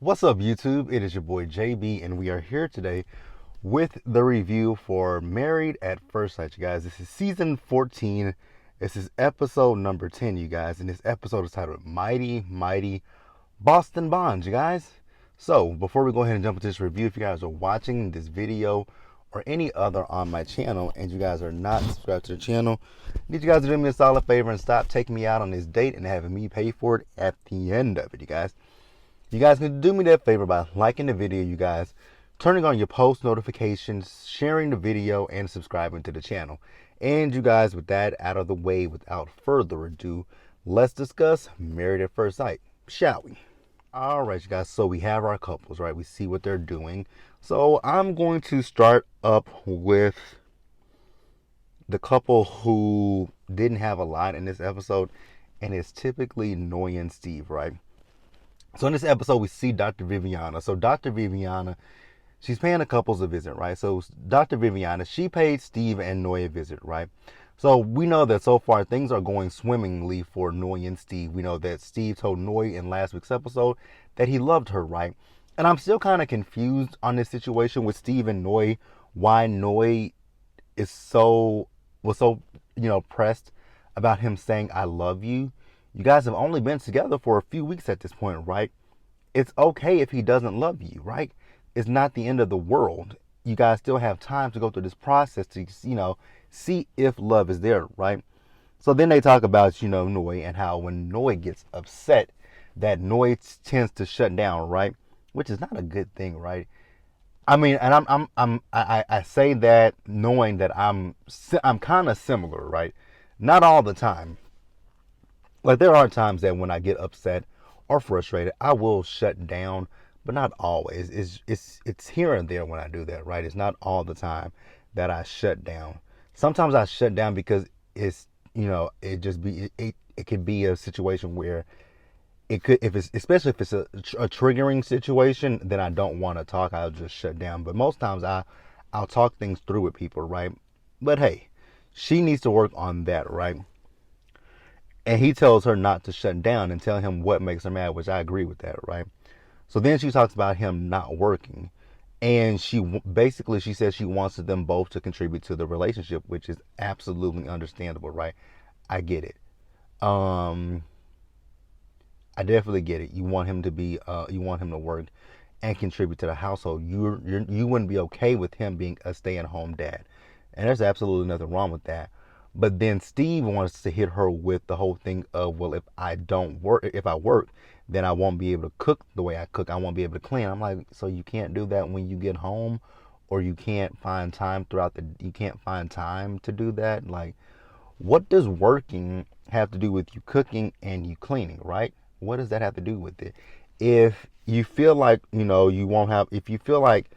What's up, YouTube? It is your boy JB, and we are here today with the review for Married at First Sight, you guys. This is season 14. This is episode number 10, you guys, and this episode is titled Mighty, Mighty Boston Bonds, you guys. So, before we go ahead and jump into this review, if you guys are watching this video or any other on my channel and you guys are not subscribed to the channel, I need you guys to do me a solid favor and stop taking me out on this date and having me pay for it at the end of it, you guys. You guys can do me that favor by liking the video, you guys, turning on your post notifications, sharing the video, and subscribing to the channel. And you guys, with that out of the way, without further ado, let's discuss Married at First Sight, shall we? All right, you guys, so we have our couples, right? We see what they're doing. So I'm going to start up with the couple who didn't have a lot in this episode, and it's typically Noy and Steve, right? So in this episode, we see Dr. Viviana. So Dr. Viviana, she's paying the couples a visit, right? So Dr. Viviana, she paid Steve and Noy a visit, right? So we know that so far things are going swimmingly for Noy and Steve. We know that Steve told Noy in last week's episode that he loved her, right? And I'm still kind of confused on this situation with Steve and Noy, why Noy was so, pressed about him saying, I love you. You guys have only been together for a few weeks at this point, right? It's okay if he doesn't love you, right? It's not the end of the world. You guys still have time to go through this process to, see if love is there, right? So then they talk about, Noy and how when Noy gets upset, that Noy tends to shut down, right? Which is not a good thing, right? I mean, and I say that knowing that I'm kind of similar, right? Not all the time. Like, there are times that when I get upset or frustrated, I will shut down, but not always. It's here and there when I do that, right? It's not all the time that I shut down. Sometimes I shut down because it's, it could be a situation where especially if it's a triggering situation, then I don't want to talk. I'll just shut down. But most times I'll talk things through with people, right? But hey, she needs to work on that, right? And he tells her not to shut down and tell him what makes her mad, which I agree with that, right? So then she talks about him not working. And she says she wants them both to contribute to the relationship, which is absolutely understandable, right? I get it. I definitely get it. You want him to work and contribute to the household. You wouldn't be okay with him being a stay-at-home dad. And there's absolutely nothing wrong with that. But then Steve wants to hit her with the whole thing of, well, if I work, then I won't be able to cook the way I cook. I won't be able to clean. I'm like, so you can't do that when you get home, or you can't find time you can't find time to do that? Like, what does working have to do with you cooking and you cleaning, right? What does that have to do with it? If you feel like, if you feel like,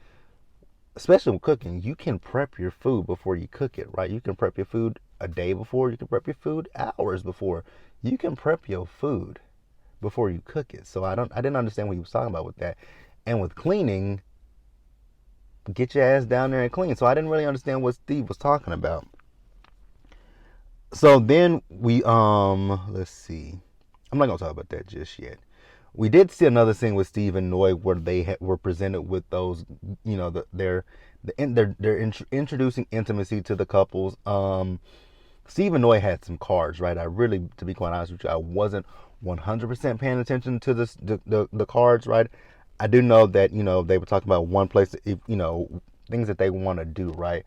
especially with cooking, you can prep your food before you cook it, right? You can prep your food a day before. You can prep your food hours before. You can prep your food before you cook it. So I didn't understand what he was talking about with that. And with cleaning, get your ass down there and clean. So I didn't really understand what Steve was talking about. So then let's see. I'm not gonna talk about that just yet. We did see another scene with Steve and Noy where they were presented with those, they're introducing intimacy to the couples. Steve and Noy had some cards, right? I really, to be quite honest with you, I wasn't 100% paying attention to the cards, right? I do know that, they were talking about one place, things that they want to do, right?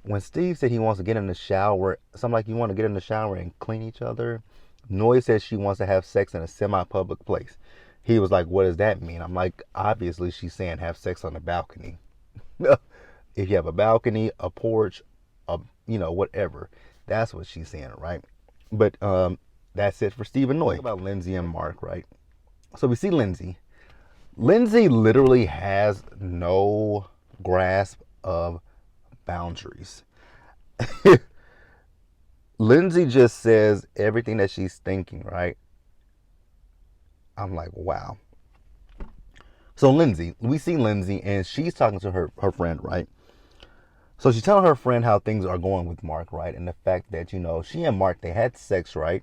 When Steve said he wants to get in the shower, something like, you want to get in the shower and clean each other. Noy says she wants to have sex in a semi-public place. He was like, what does that mean? I'm like, obviously she's saying have sex on the balcony. If you have a balcony, a porch, whatever. That's what she's saying, right? But that's it for Steve and Noy. Talk about Lindsay and Mark, right? So we see Lindsay. Lindsay literally has no grasp of boundaries. Lindsay just says everything that she's thinking, right? I'm like, wow. So we see Lindsay, and she's talking to her friend, right? So she's telling her friend how things are going with Mark, right? And the fact that, she and Mark, they had sex, right?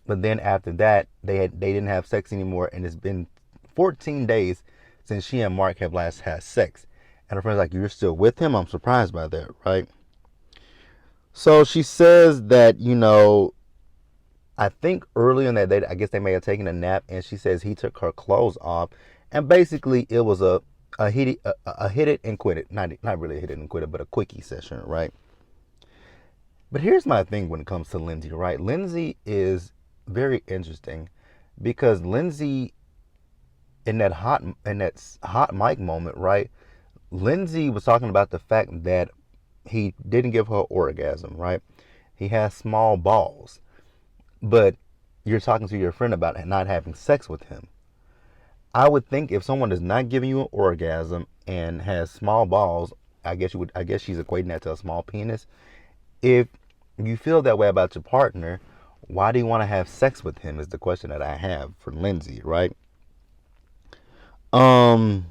But then after that, they didn't have sex anymore, and it's been 14 days since she and Mark have last had sex. And her friend's like, you're still with him? I'm surprised by that, right? So she says that, I think early in that day, I guess they may have taken a nap, and she says he took her clothes off, and basically it was a hit it and quit it. Not really a hit it and quit it, but a quickie session, right? But here's my thing when it comes to Lindsay, right? Lindsay is very interesting because Lindsay in that hot mic moment, right? Lindsay was talking about the fact that he didn't give her orgasm, right? He has small balls. But you're talking to your friend about not having sex with him. I would think if someone is not giving you an orgasm and has small balls, I guess she's equating that to a small penis. If you feel that way about your partner, why do you want to have sex with him is the question that I have for Lindsay, right? I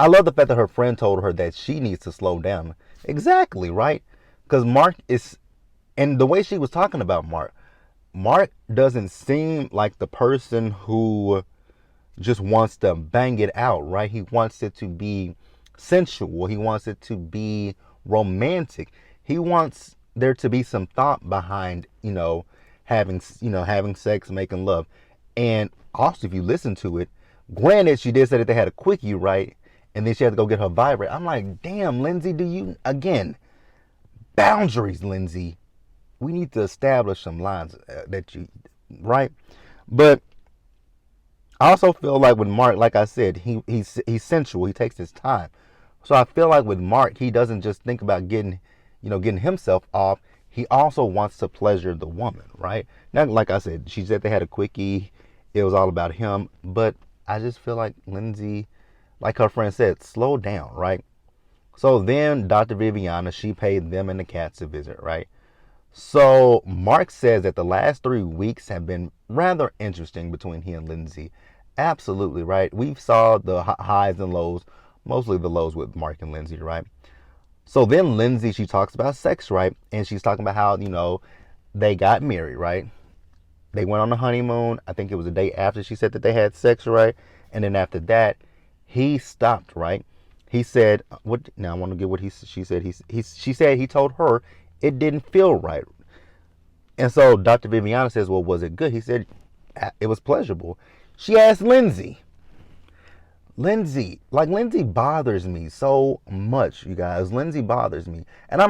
love the fact that her friend told her that she needs to slow down. Exactly, right? Because Mark is, and the way she was talking about Mark doesn't seem like the person who just wants to bang it out, right? He wants it to be sensual. He wants it to be romantic. He wants there to be some thought behind, having sex, making love. And also, if you listen to it, granted, she did say that they had a quickie, right? And then she had to go get her vibrate. I'm like, damn, Lindsay, again, boundaries, Lindsay. We need to establish some lines right? But I also feel like with Mark, like I said, he's sensual. He takes his time. So I feel like with Mark, he doesn't just think about getting himself off. He also wants to pleasure the woman, right? Now, like I said, she said they had a quickie. It was all about him. But I just feel like Lindsay, like her friend said, slow down, right? So then Dr. Viviana, she paid them and the cats a visit, right? So Mark says that the last 3 weeks have been rather interesting between he and Lindsay. Absolutely, right? We saw the highs and lows, mostly the lows with Mark and Lindsay, right? So then Lindsay, she talks about sex, right? And she's talking about how, they got married, right? They went on the honeymoon. I think it was the day after she said that they had sex, right? And then after that, he stopped, right? He said, "What?" Now I want to get what she said. She said he told her it didn't feel right, and so Dr. Viviana says, "Well, was it good?" He said, "It was pleasurable." She asked Lindsay. Lindsay bothers me so much, you guys. Lindsay bothers me, and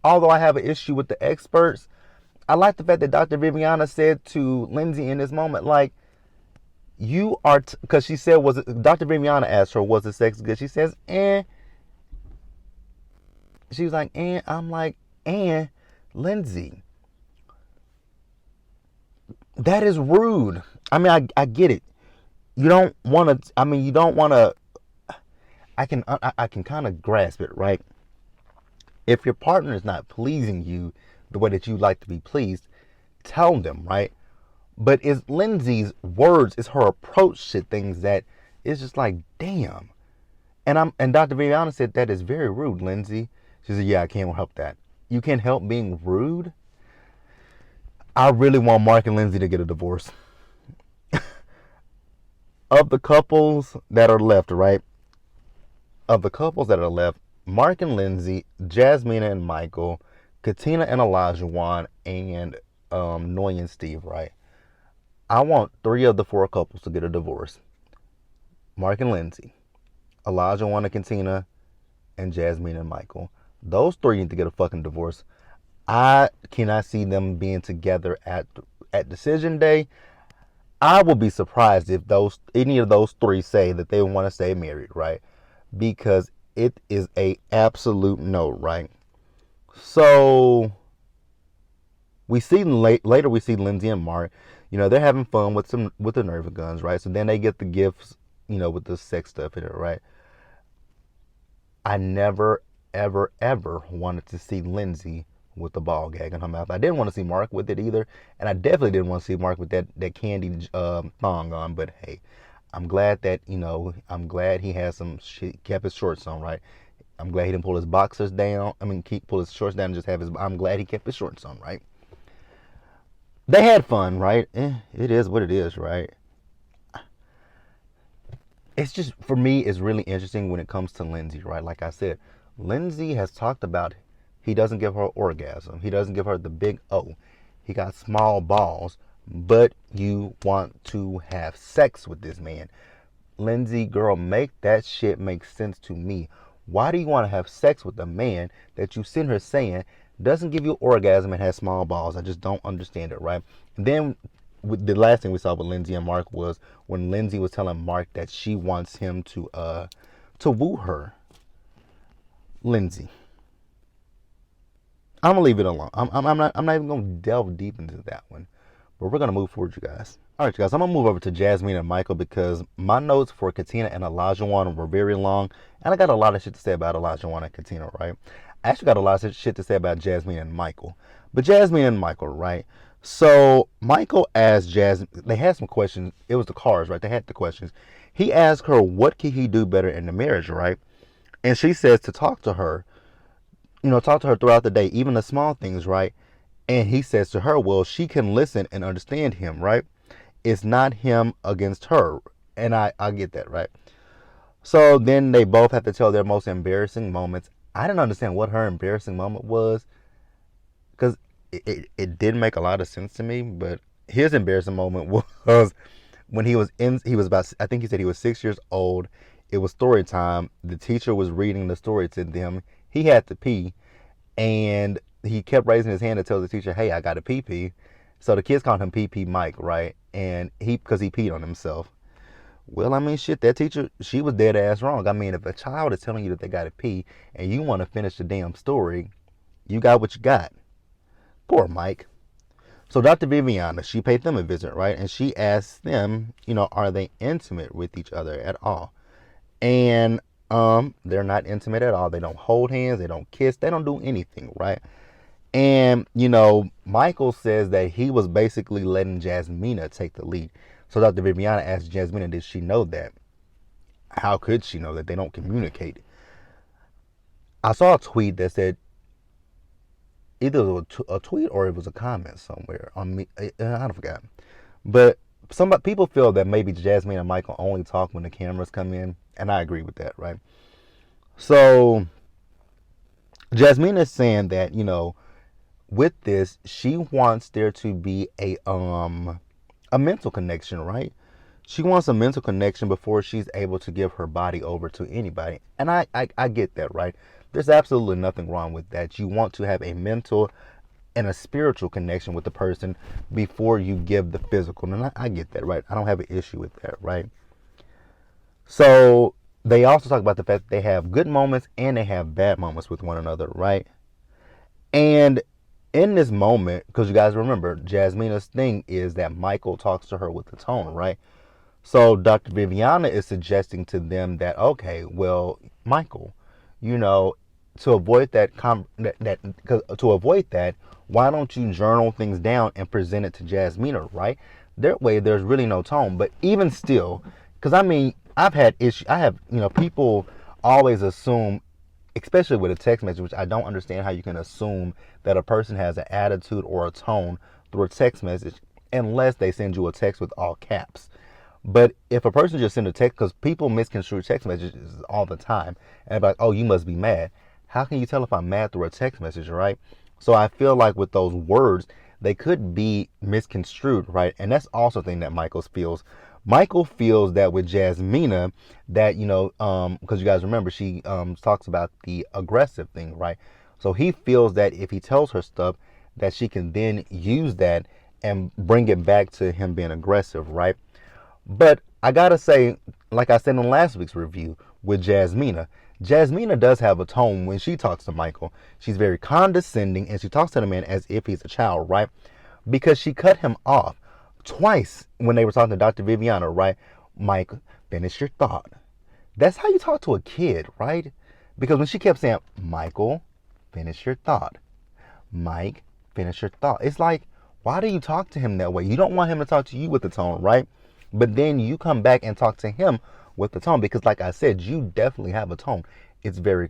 although I have an issue with the experts, I like the fact that Dr. Viviana said to Lindsay in this moment, like, you are, because she said, Dr. Viviana asked her, was the sex good? She says, eh. She was like, eh. I'm like, eh, Lindsay, that is rude. I mean, I get it. You don't want to, I can kind of grasp it, right? If your partner is not pleasing you the way that you like to be pleased, tell them, right? But it's Lindsay's words, it's her approach to things that is just like, damn. And Dr. Viviana said that is very rude, Lindsay. She said, yeah, I can't help that. You can't help being rude? I really want Mark and Lindsay to get a divorce. Of the couples that are left, right? Of the couples that are left, Mark and Lindsay, Jasmine and Michael, Katina and Elijah, and Noy and Steve, right? I want 3 of the 4 couples to get a divorce. Mark and Lindsay, Elijah, and Katina, and Jasmine and Michael. Those 3 need to get a fucking divorce. I cannot see them being together at decision day. I will be surprised if any of those 3 say that they want to stay married, right? Because it is a absolute no, right? So we see later. We see Lindsay and Mark. They're having fun with the Nerva guns, right? So then they get the gifts, with the sex stuff in it, right? I never, ever, ever wanted to see Lindsay with the ball gag in her mouth. I didn't want to see Mark with it either, and I definitely didn't want to see Mark with that candy thong on. But hey, I'm glad that I'm glad he has kept his shorts on, right? I'm glad he didn't pull his boxers down. Pull his shorts down and just have his. I'm glad he kept his shorts on, right? They had fun, right? It is what it is, right? It's just, for me, it's really interesting when it comes to Lindsay, right? Like I said, Lindsay has talked about he doesn't give her orgasm. He doesn't give her the big O. He got small balls, but you want to have sex with this man. Lindsay, girl, make that shit make sense to me. Why do you want to have sex with a man that you sitting here saying doesn't give you orgasm and has small balls? I just don't understand it, right? And then the last thing we saw with Lindsay and Mark was when Lindsay was telling Mark that she wants him to woo her. Lindsay, I'm gonna leave it alone. I'm not even gonna delve deep into that one. But we're gonna move forward, you guys. All right, you guys. I'm gonna move over to Jasmine and Michael because my notes for Katina and Olajuwon were very long, and I got a lot of shit to say about Olajuwon and Katina, right? I actually got a lot of shit to say about Jasmine and Michael, but Jasmine and Michael, right? So Michael asked Jasmine. They had some questions. It was the cars, right? They had the questions. He asked her what could he do better in the marriage, right? And she says to talk to her, talk to her throughout the day, even the small things, right? And he says to her, well, she can listen and understand him, right? It's not him against her. And I get that, right? So then they both have to tell their most embarrassing moments. I didn't understand what her embarrassing moment was because it didn't make a lot of sense to me. But his embarrassing moment was when he was about, I think he said he was 6 years old. It was story time. The teacher was reading the story to them. He had to pee, and he kept raising his hand to tell the teacher, hey, I got to pee pee. So the kids called him Pee Pee Mike, right? And because he peed on himself. Well, I mean, shit, that teacher, she was dead ass wrong. I mean, if a child is telling you that they got to pee and you want to finish the damn story, you got what you got. Poor Mike. So Dr. Viviana, she paid them a visit, right? And she asked them, are they intimate with each other at all? And they're not intimate at all. They don't hold hands, they don't kiss, they don't do anything, right? And, Michael says that he was basically letting Jasmina take the lead. So Dr. Viviana asked Jasmina, did she know that? How could she know that? They don't communicate. I saw a tweet that said, either it was a tweet or it was a comment somewhere on me. I don't forget. But people feel that maybe Jasmine and Michael only talk when the cameras come in. And I agree with that, right? So Jasmine is saying that, with this, she wants there to be a mental connection, right? She wants a mental connection before she's able to give her body over to anybody. And I get that, right? There's absolutely nothing wrong with that. You want to have a mental and a spiritual connection with the person before you give the physical. And I get that, right? I don't have an issue with that, right? So they also talk about the fact that they have good moments and they have bad moments with one another, right? And in this moment, because you guys remember, Jasmina's thing is that Michael talks to her with the tone, right? So Dr. Viviana is suggesting to them that, okay, well, Michael, to avoid to avoid that, why don't you journal things down and present it to Jasmina, right? That way, there's really no tone. But even still, because I mean, I've had issues. I have, people always assume, especially with a text message, which I don't understand how you can assume that a person has an attitude or a tone through a text message unless they send you a text with all caps. But if a person just sends a text, because people misconstrue text messages all the time, and like, oh, you must be mad. How can you tell if I'm mad through a text message, right? So I feel like with those words, they could be misconstrued, right? And that's also a thing that Michael feels. Michael feels that with Jasmina, that, because you guys remember, she talks about the aggressive thing, right? So he feels that if he tells her stuff, that she can then use that and bring it back to him being aggressive, right? But I gotta say, like I said in last week's review with Jasmina, Jasmina does have a tone when she talks to Michael. She's very condescending and she talks to the man as if he's a child, right? Because she cut him off twice when they were talking to Dr. Viviana, right? Mike, finish your thought. That's how you talk to a kid, right? Because when she kept saying, Michael, finish your thought. Mike, finish your thought. It's like, why do you talk to him that way? You don't want him to talk to you with the tone, right? But then you come back and talk to him with the tone because, like I said, you definitely have a tone. It's very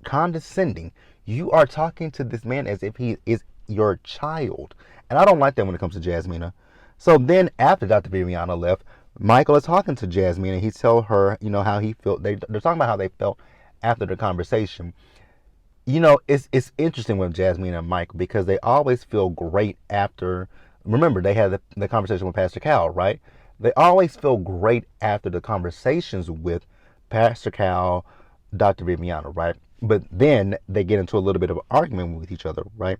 condescending. You are talking to this man as if he is your child. And I don't like that when it comes to Jasmine. So then after Dr. Viviana left, Michael is talking to Jasmine, and he tells her, how he felt. They're talking about how they felt after the conversation. It's interesting with Jasmine and Michael because they always feel great after. Remember, they had the conversation with Pastor Cal, right? They always feel great after the conversations with Pastor Cal, Dr. Viviana, right? But then they get into a little bit of an argument with each other, right?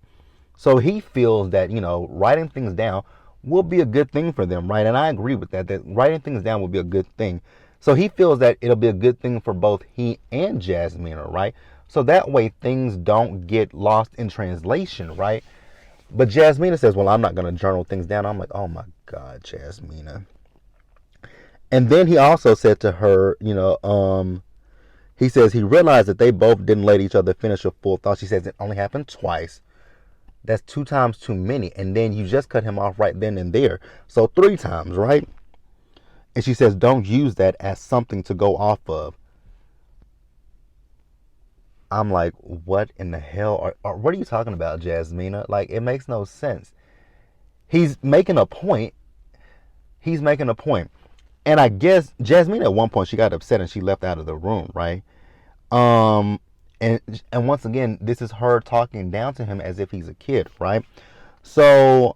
So he feels that, writing things down will be a good thing for them, right? And I agree with that writing things down will be a good thing. So he feels that it'll be a good thing for both he and Jasmine, right? So that way things don't get lost in translation, right? But Jasmine says, well, I'm not going to journal things down. I'm like, oh my God, Jasmine. And then he also said to her, he says he realized that they both didn't let each other finish a full thought. She says it only happened twice. That's 2 times too many. And then you just cut him off right then and there. So 3 times, right? And she says, don't use that as something to go off of. I'm like, what in the hell? Or what are you talking about, Jasmine? Like, it makes no sense. He's making a point. And I guess Jasmine at one point, she got upset and she left out of the room, right? And once again, this is her talking down to him as if he's a kid, right? So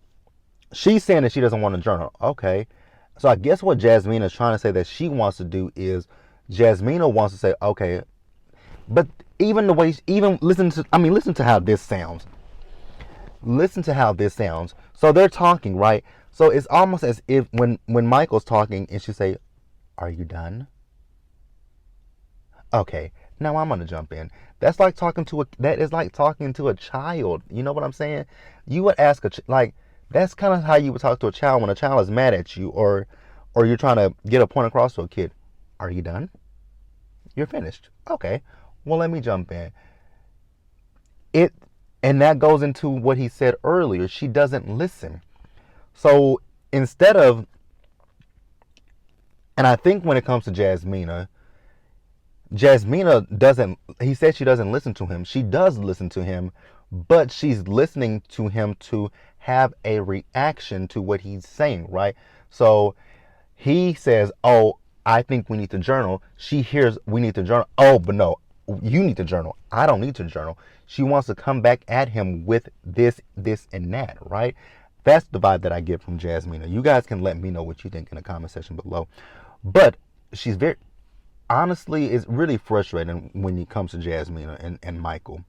she's saying that she doesn't want to journal. Okay. So I guess what Jasmine is trying to say that she wants to do is Jasmine wants to say, okay, but even the way, listen to how this sounds. Listen to how this sounds. So they're talking, right? So it's almost as if when Michael's talking and she say, are you done? Okay, now I'm gonna jump in. That is like talking to a child. You know what I'm saying? You would ask that's kind of how you would talk to a child when a child is mad at you or you're trying to get a point across to a kid. Are you done? You're finished. Okay. Well, let me jump in. And that goes into what he said earlier. She doesn't listen. So instead of, and I think when it comes to Jasmine doesn't, he said she doesn't listen to him. She does listen to him, but she's listening to him to have a reaction to what he's saying, right? So he says, oh, I think we need to journal. She hears we need to journal. Oh, but no, you need to journal. I don't need to journal. She wants to come back at him with this, and that, right? That's the vibe that I get from Jasmine. You guys can let me know what you think in the comment section below. But she's honestly, it's really frustrating when it comes to Jasmine and Michael.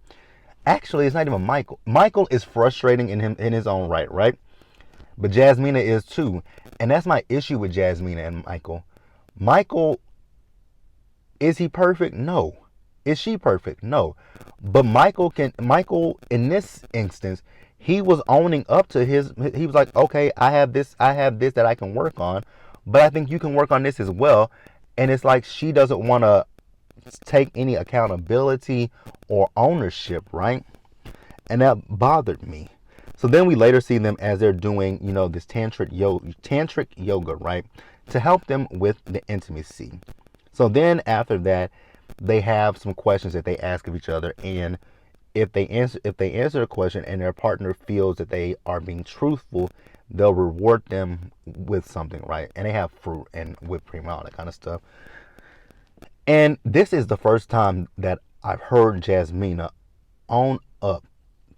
Actually, it's not even Michael. Michael is frustrating in his own right? But Jasmine is too. And that's my issue with Jasmine and Michael. Michael, is he perfect? No. Is she perfect? No. But Michael, in this instance, he was owning up to he was like, okay, I have this that I can work on, but I think you can work on this as well. And it's like she doesn't want to take any accountability or ownership, right? And that bothered me. So then we later see them as they're doing, this tantric yoga, right? To help them with the intimacy. So then after that, they have some questions that they ask of each other, and if they answer the question and their partner feels that they are being truthful, they'll reward them with something, right? And they have fruit and whipped cream, all that kind of stuff. And this is the first time that I've heard Jasmine own up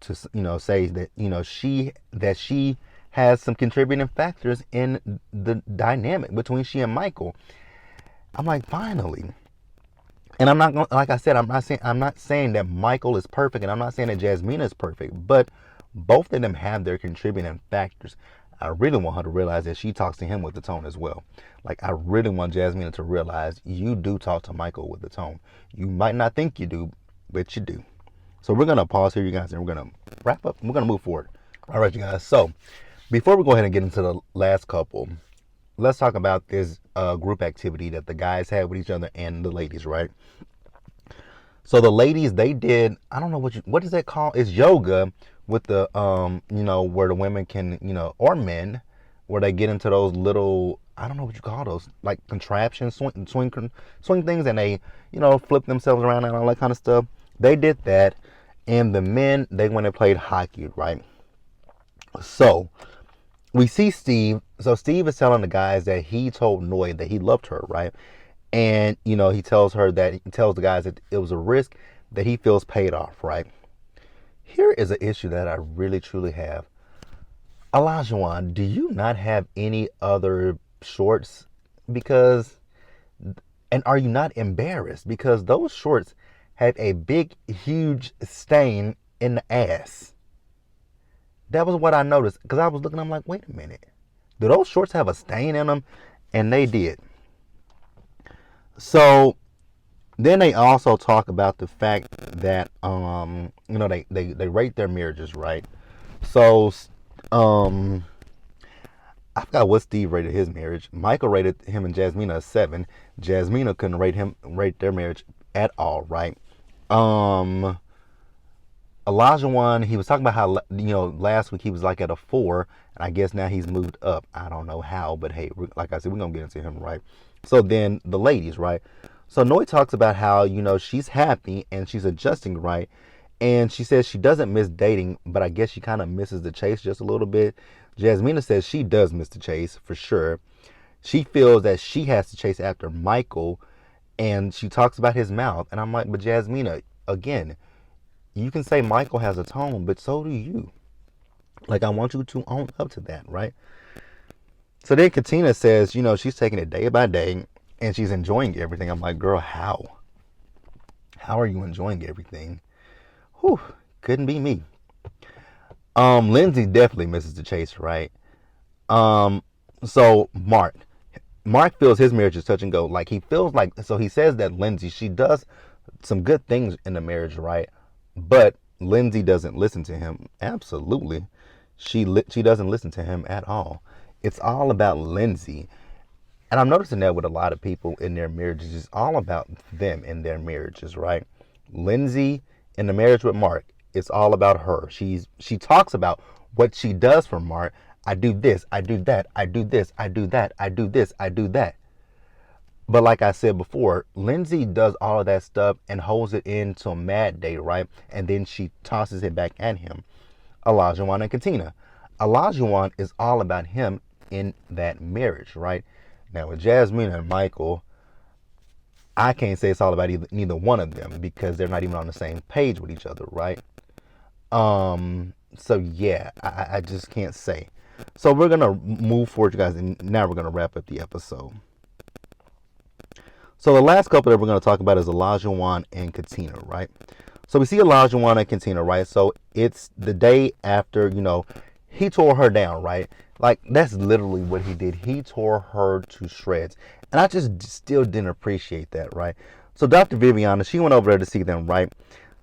to, say that, she has some contributing factors in the dynamic between she and Michael. I'm like, finally. And I'm not going, like I said, I'm not saying that Michael is perfect, and I'm not saying that Jasmine is perfect, but both of them have their contributing factors. I really want her to realize that she talks to him with the tone as well. Like, I really want Jasmine to realize you do talk to Michael with the tone. You might not think you do, but you do. So we're going to pause here, you guys, and we're going to wrap up. We're going to move forward. All right, you guys. So before we go ahead and get into the last couple, let's talk about this group activity that the guys had with each other and the ladies, right? So the ladies, they did, I don't know what is that called? It's yoga with the, where the women can, or men, where they get into those little, I don't know what you call those, like contraptions, swing things, and they, flip themselves around and all that kind of stuff. They did that. And the men, they went and played hockey, right? So we see Steve. So Steve is telling the guys that he told Noy that he loved her, right? And he tells the guys that it was a risk that he feels paid off, right? Here is an issue that I really truly have. Olajuwon, do you not have any other shorts? Because, and are you not embarrassed? Because those shorts have a big, huge stain in the ass. That was what I noticed. Because I was looking, I'm like, wait a minute. Do those shorts have a stain in them? And they did. So then they also talk about the fact that they rate their marriages, right? So I forgot what Steve rated his marriage. Michael rated him and Jasmine a 7. Jasmine couldn't rate their marriage at all, right? Olajuwon, he was talking about how last week he was like at a 4, and I guess now he's moved up. I don't know how, but hey, like I said, we're gonna get into him, right? So then the ladies, right? So Noi talks about how she's happy and she's adjusting, right? And she says she doesn't miss dating, but I guess she kind of misses the chase just a little bit. Jasmina says she does miss the chase for sure. She feels that she has to chase after Michael, and she talks about his mouth. And I'm like, but Jasmina, again, you can say Michael has a tone, but so do you. Like, I want you to own up to that, right? So then Katina says, she's taking it day by day and she's enjoying everything. I'm like, girl, how? How are you enjoying everything? Whew, couldn't be me. Lindsay definitely misses the chase, right? So Mark feels his marriage is touch and go. Like, he feels like, so he says that Lindsay, she does some good things in the marriage, right? But Lindsay doesn't listen to him. Absolutely. She doesn't listen to him at all. It's all about Lindsay. And I'm noticing that with a lot of people in their marriages. It's all about them in their marriages, right? Lindsay in the marriage with Mark, it's all about her. She talks about what she does for Mark. I do this, I do that, I do this, I do that, I do this, I do that. But like I said before, Lindsay does all of that stuff and holds it in till Mad Day, right? And then she tosses it back at him. Olajuwon and Katina. Olajuwon is all about him in that marriage, right? Now with Jasmine and Michael, I can't say it's all about neither one of them because they're not even on the same page with each other, right? So yeah, I just can't say. So we're gonna move forward, you guys, and now we're gonna wrap up the episode. So the last couple that we're gonna talk about is Olajuwon and Katina, right? So we see Olajuwon and Katina, right? So it's the day after, he tore her down, right? Like, that's literally what he did. He tore her to shreds. And I just still didn't appreciate that, right? So Dr. Viviana, she went over there to see them, right?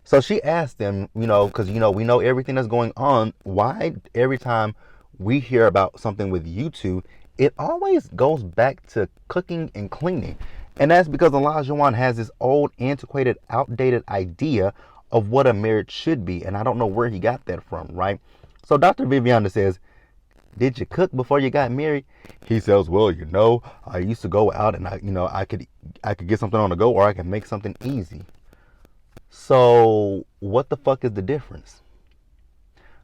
So she asked them, because, we know everything that's going on. Why every time we hear about something with you two, it always goes back to cooking and cleaning? And that's because Olajuwon has this old, antiquated, outdated idea of what a marriage should be. And I don't know where he got that from, right? So Dr. Viviana says, did you cook before you got married? He says, well, I used to go out and I could get something on the go, or I can make something easy. So what the fuck is the difference?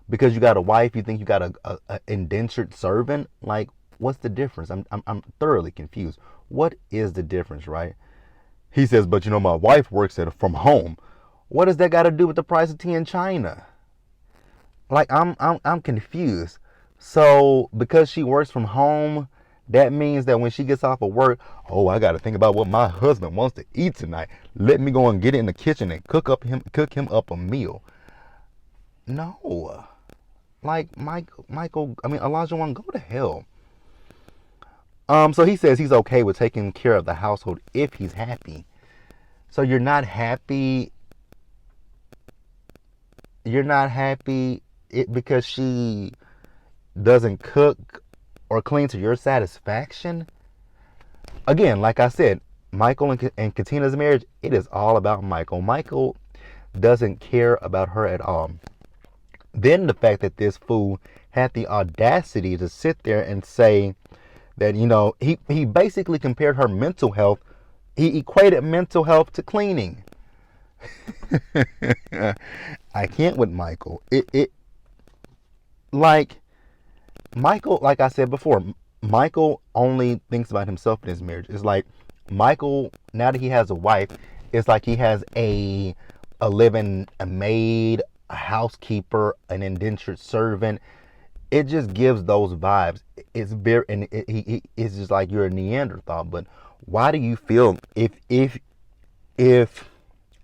Because you got a wife, you think you got a indentured servant? Like, what's the difference? I'm thoroughly confused. What is the difference, right? He says, but my wife works from home. What does that got to do with the price of tea in China? Like, I'm confused. So because she works from home, that means that when she gets off of work, oh, I got to think about what my husband wants to eat tonight. Let me go and get in the kitchen and cook him up a meal. No. Like, Michael, Olajuwon, go to hell. So he says he's okay with taking care of the household if he's happy. So you're not happy because she doesn't cook or clean to your satisfaction? Again, like I said, Michael and Katina's marriage, it is all about Michael. Michael doesn't care about her at all. Then the fact that this fool had the audacity to sit there and say that, he basically compared her mental health. He equated mental health to cleaning. I can't with Michael. Like, Michael, like I said before, Michael only thinks about himself in his marriage. It's like Michael, now that he has a wife, it's like he has a living, a maid, a housekeeper, an indentured servant. It just gives those vibes. It's very, and it's just like you're a Neanderthal. But why do you feel if, and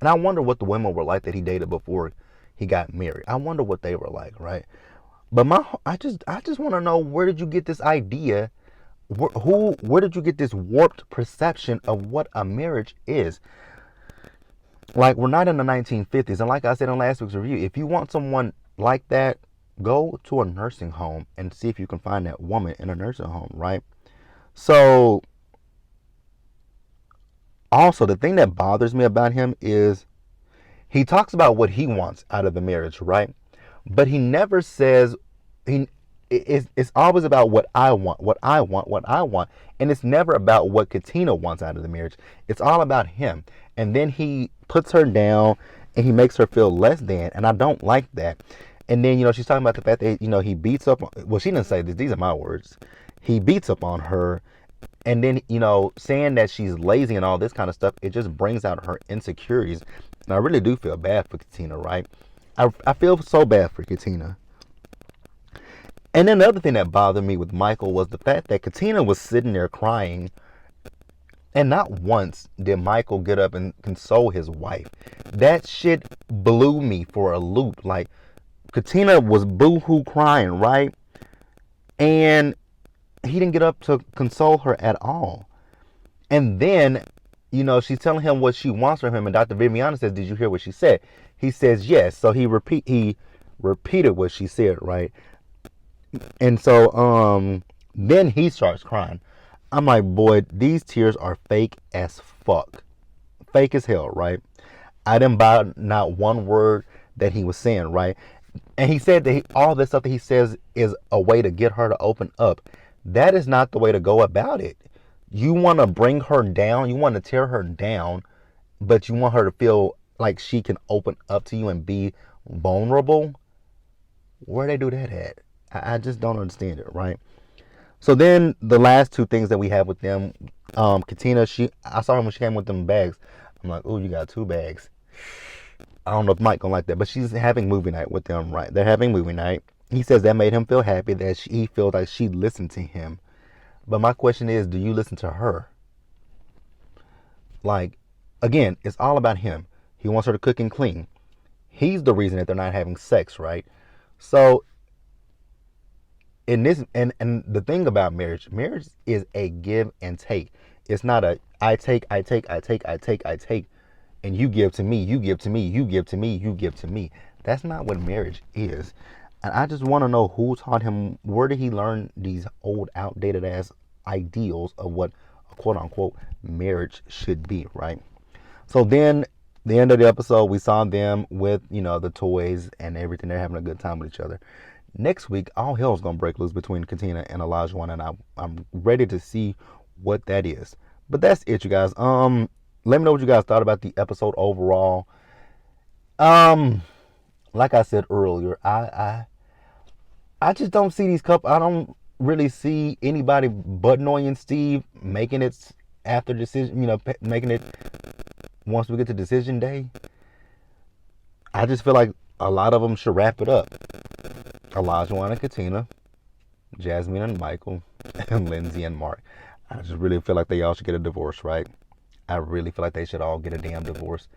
I wonder what the women were like that he dated before he got married. I wonder what they were like, right? But I just want to know, where did you get this idea? Where did you get this warped perception of what a marriage is? Like, we're not in the 1950s, and like I said in last week's review, if you want someone like that, go to a nursing home and see if you can find that woman in a nursing home, right? So, also, the thing that bothers me about him is he talks about what he wants out of the marriage, right? But he never says he. It's always about what I want, what I want, what I want, and it's never about what Katina wants out of the marriage. It's all about him, and then he puts her down and he makes her feel less than, and I don't like that. And then she's talking about the fact that he beats up. Well, she didn't say this; these are my words. He beats up on her, and then saying that she's lazy and all this kind of stuff. It just brings out her insecurities, and I really do feel bad for Katina, right? I feel so bad for Katina. And then the other thing that bothered me with Michael was the fact that Katina was sitting there crying, and not once did Michael get up and console his wife. That shit blew me for a loop. Like, Katina was boo-hoo crying, right? And he didn't get up to console her at all. And then, she's telling him what she wants from him, and Dr. Viviana says, "Did you hear what she said?" He says, "Yes." So he repeated what she said, right? And so then he starts crying. I'm like, boy, these tears are fake as fuck. Fake as hell, right? I didn't buy not one word that he was saying, right? And he said that all this stuff that he says is a way to get her to open up. That is not the way to go about it. You want to bring her down, you want to tear her down, but you want her to feel like she can open up to you and be vulnerable. Where they do that at? I just don't understand it, right? So then the last two things that we have with them, Katina, I saw her when she came with them bags. I'm like, oh, you got two bags. I don't know if Mike gonna like that, but she's having movie night with them, right? They're having movie night. He says that made him feel happy, that he feels like she listened to him. But my question is, do you listen to her? Like, again, it's all about him. He wants her to cook and clean. He's the reason that they're not having sex, right? So in this, and the thing about marriage is a give and take. It's not a I take, and you give to me, you give to me, you give to me, you give to me. That's not what marriage is. And I just want to know who taught him, where did he learn these old, outdated ass ideals of what a quote unquote marriage should be, right? So then, the end of the episode, we saw them with, the toys and everything. They're having a good time with each other. Next week, all hell's gonna break loose between Katina and Olajuwon, and I'm ready to see what that is. But that's it, you guys. Let me know what you guys thought about the episode overall. Like I said earlier, I just don't see these couples. I don't really see anybody but Noy and Steve making it after decision. Making it once we get to decision day. I just feel like a lot of them should wrap it up. Olajuwon and Katina, Jasmine and Michael, and Lindsay and Mark. I just really feel like they all should get a divorce, right? I really feel like they should all get a damn divorce.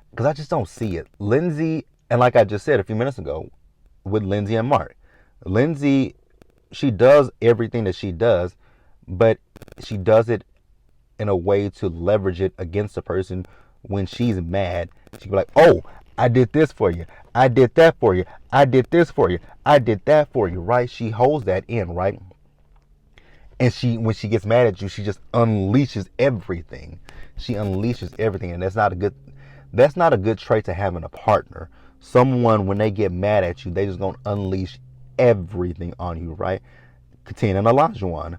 Because I just don't see it. Lindsay, and like I just said a few minutes ago, with Lindsay and Mark. Lindsay, she does everything that she does, but she does it in a way to leverage it against the person when she's mad. She be like, oh, I did this for you. I did that for you. I did this for you. I did that for you, right? She holds that in, right? And when she gets mad at you, she just unleashes everything. She unleashes everything, and that's not a good trait to have in a partner. Someone, when they get mad at you, they just gonna unleash everything on you, right? Katina and Olajuwon.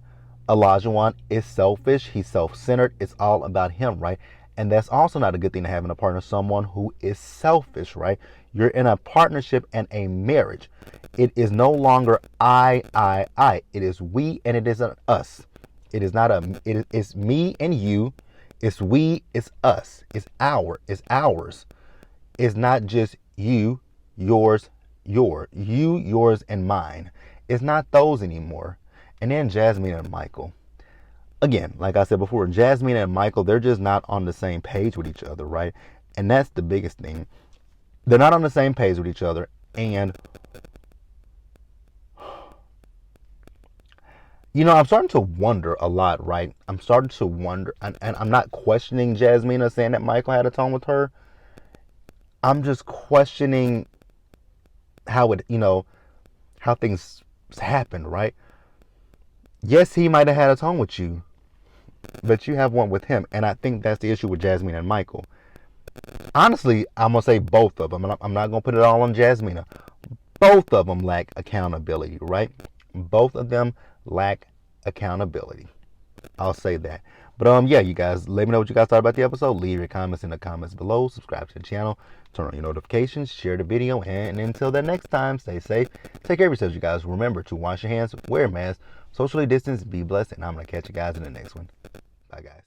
Olajuwon is selfish. He's self-centered. It's all about him, right? And that's also not a good thing to have in a partner, someone who is selfish, right? You're in a partnership and a marriage. It is no longer I. It is we and it is an us. It is not it's me and you. It's we, it's us. It's ours. It's not just you, yours, yours, and mine. It's not those anymore. And then Jasmine and Michael. Again, like I said before, Jasmine and Michael, they're just not on the same page with each other, right? And that's the biggest thing. They're not on the same page with each other. And, I'm starting to wonder a lot, right? I'm starting to wonder, and I'm not questioning Jasmine or saying that Michael had a tone with her. I'm just questioning how how things happened, right? Yes, he might have had a tone with you, but you have one with him. And I think that's the issue with Jasmine and Michael. Honestly, I'm going to say both of them. And I'm not going to put it all on Jasmine. Both of them lack accountability, right? Both of them lack accountability. I'll say that. But yeah, you guys, let me know what you guys thought about the episode. Leave your comments in the comments below. Subscribe to the channel. Turn on your notifications. Share the video. And until that next time, stay safe. Take care of yourselves, you guys. Remember to wash your hands, wear a mask, socially distance, be blessed. And I'm going to catch you guys in the next one. Bye, guys.